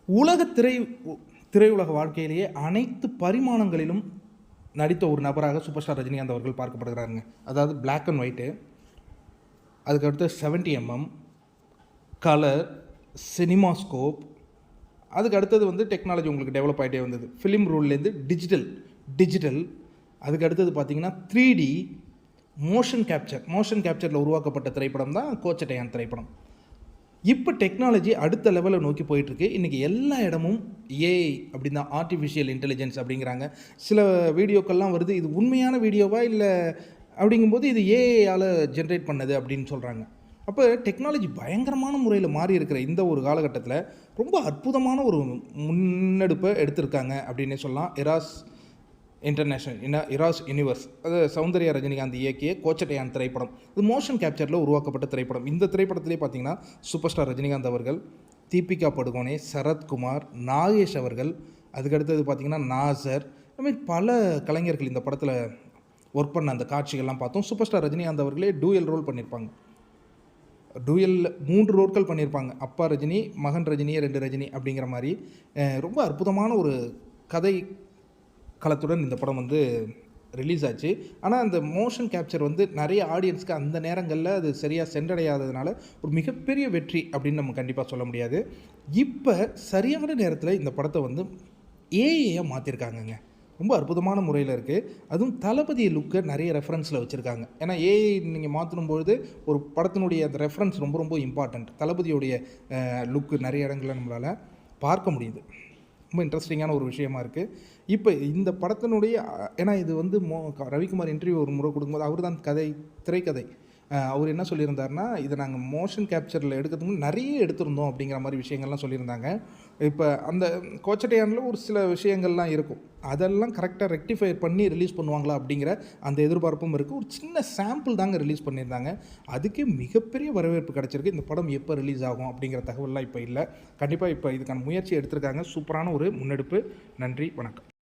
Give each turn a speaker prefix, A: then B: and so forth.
A: உலக திரையுலக வாழ்க்கையிலேயே அனைத்து பரிமாணங்களிலும் நடித்த ஒரு நபராக சூப்பர் ஸ்டார் ரஜினிகாந்த் அவர்கள் பார்க்கப்படுகிறாருங்க. அதாவது பிளாக் அண்ட் ஒயிட்டு, அதுக்கடுத்து 70mm, கலர், சினிமாஸ்கோப், அதுக்கு அடுத்தது வந்து டெக்னாலஜி உங்களுக்கு டெவலப் ஆகிட்டே வந்தது. ஃபிலிம் ரூல்லேருந்து டிஜிட்டல், அதுக்கு அடுத்தது பார்த்திங்கன்னா 3D, மோஷன் கேப்சரில் உருவாக்கப்பட்ட திரைப்படம் தான் கோச்சடையான் திரைப்படம். இப்போ டெக்னாலஜி அடுத்த லெவலை நோக்கி போயிட்டுருக்கு. இன்றைக்கி எல்லா இடமும் ஏஐ அப்படின்னு தான், ஆர்டிஃபிஷியல் இன்டெலிஜென்ஸ் அப்படிங்கிறாங்க. சில வீடியோக்கள்லாம் வருது, இது உண்மையான வீடியோவா இல்லை அப்படிங்கும்போது இது ஏஐயால் ஜென்ரேட் பண்ணது அப்படின்னு சொல்கிறாங்க. அப்போ டெக்னாலஜி பயங்கரமான முறையில் மாறி இருக்கிற இந்த ஒரு காலகட்டத்தில் ரொம்ப அற்புதமான ஒரு முன்னெடுப்பை எடுத்திருக்காங்க அப்படின்னே சொல்லலாம். இராஸ் யூனிவர்ஸ், அது சௌந்தர்யா ரஜினிகாந்த் இயக்கிய கோச்சடையான் திரைப்படம். இது மோஷன் கேப்சரில் உருவாக்கப்பட்ட திரைப்படம். இந்த திரைப்படத்திலே பார்த்தீங்கன்னா சூப்பர் ஸ்டார் ரஜினிகாந்த் அவர்கள், தீபிகா படுகோனே, சரத்குமார், நாகேஷ் அவர்கள், அதுக்கடுத்தது பார்த்திங்கன்னா நாசர், அதுமாதிரி பல கலைஞர்கள் இந்த படத்தில் ஒர்க் பண்ண அந்த காட்சிகள்லாம் பார்த்தோம். சூப்பர் ஸ்டார் ரஜினிகாந்த் அவர்களே டூயல் ரோல் பண்ணியிருப்பாங்க. 3 ரோல்கள் பண்ணியிருப்பாங்க. அப்பா ரஜினி, மகன் ரஜினி, 2 ரஜினி அப்படிங்கிற மாதிரி ரொம்ப அற்புதமான ஒரு கதை களத்துடன் இந்த படம் வந்து ரிலீஸ் ஆச்சு. ஆனால் அந்த மோஷன் கேப்சர் வந்து நிறைய ஆடியன்ஸ்க்கு அந்த நேரங்களில் அது சரியாக சென்றடையாததுனால ஒரு மிகப்பெரிய வெற்றி அப்படின்னு நம்ம கண்டிப்பாக சொல்ல முடியாது. இப்போ சரியான நேரத்தில் இந்த படத்தை வந்து ஏஐயாக மாற்றிருக்காங்கங்க. ரொம்ப அற்புதமான முறையில் இருக்குது. அதுவும் தளபதி லுக்கை நிறைய ரெஃபரன்ஸில் வச்சுருக்காங்க. ஏன்னா ஏஐ நீங்கள் மாற்றணும்பொழுது ஒரு படத்தினுடைய அந்த ரெஃபரன்ஸ் ரொம்ப ரொம்ப இம்பார்ட்டண்ட். தளபதியுடைய லுக்கு நிறைய இடங்களில் நம்மளால் பார்க்க முடியுது. ரொம்ப இன்ட்ரெஸ்டிங்கான ஒரு விஷயமா இருக்குது. இப்போ இந்த படத்தினுடைய ஏன்னா இது வந்து ரவிக்குமார் இன்டர்வியூ ஒரு முறை கொடுக்கும்போது அவர் தான் திரைக்கதை அவர் என்ன சொல்லியிருந்தாருன்னா, இதை நாங்கள் மோஷன் கேப்சரில் எடுக்கிறதுக்கு நிறைய எடுத்திருந்தோம் அப்படிங்கிற மாதிரி விஷயங்கள்லாம் சொல்லியிருந்தாங்க. இப்போ அந்த கோச்சடையானில் ஒரு சில விஷயங்கள்லாம் இருக்கும், அதெல்லாம் கரெக்டாக ரெக்டிஃபை பண்ணி ரிலீஸ் பண்ணுவாங்களா அப்படிங்கிற அந்த எதிர்பார்ப்பும் இருக்குது. ஒரு சின்ன சாம்பிள் தாங்க ரிலீஸ் பண்ணியிருந்தாங்க. அதுக்கே மிகப்பெரிய வரவேற்பு கிடச்சிருக்கு. இந்த படம் எப்போ ரிலீஸ் ஆகும் அப்படிங்கிற தகவல்லாம் இப்போ இல்லை. கண்டிப்பாக இப்போ இதுக்கான முயற்சி எடுத்திருக்காங்க. சூப்பரான ஒரு முன்னெடுப்பு. நன்றி, வணக்கம்.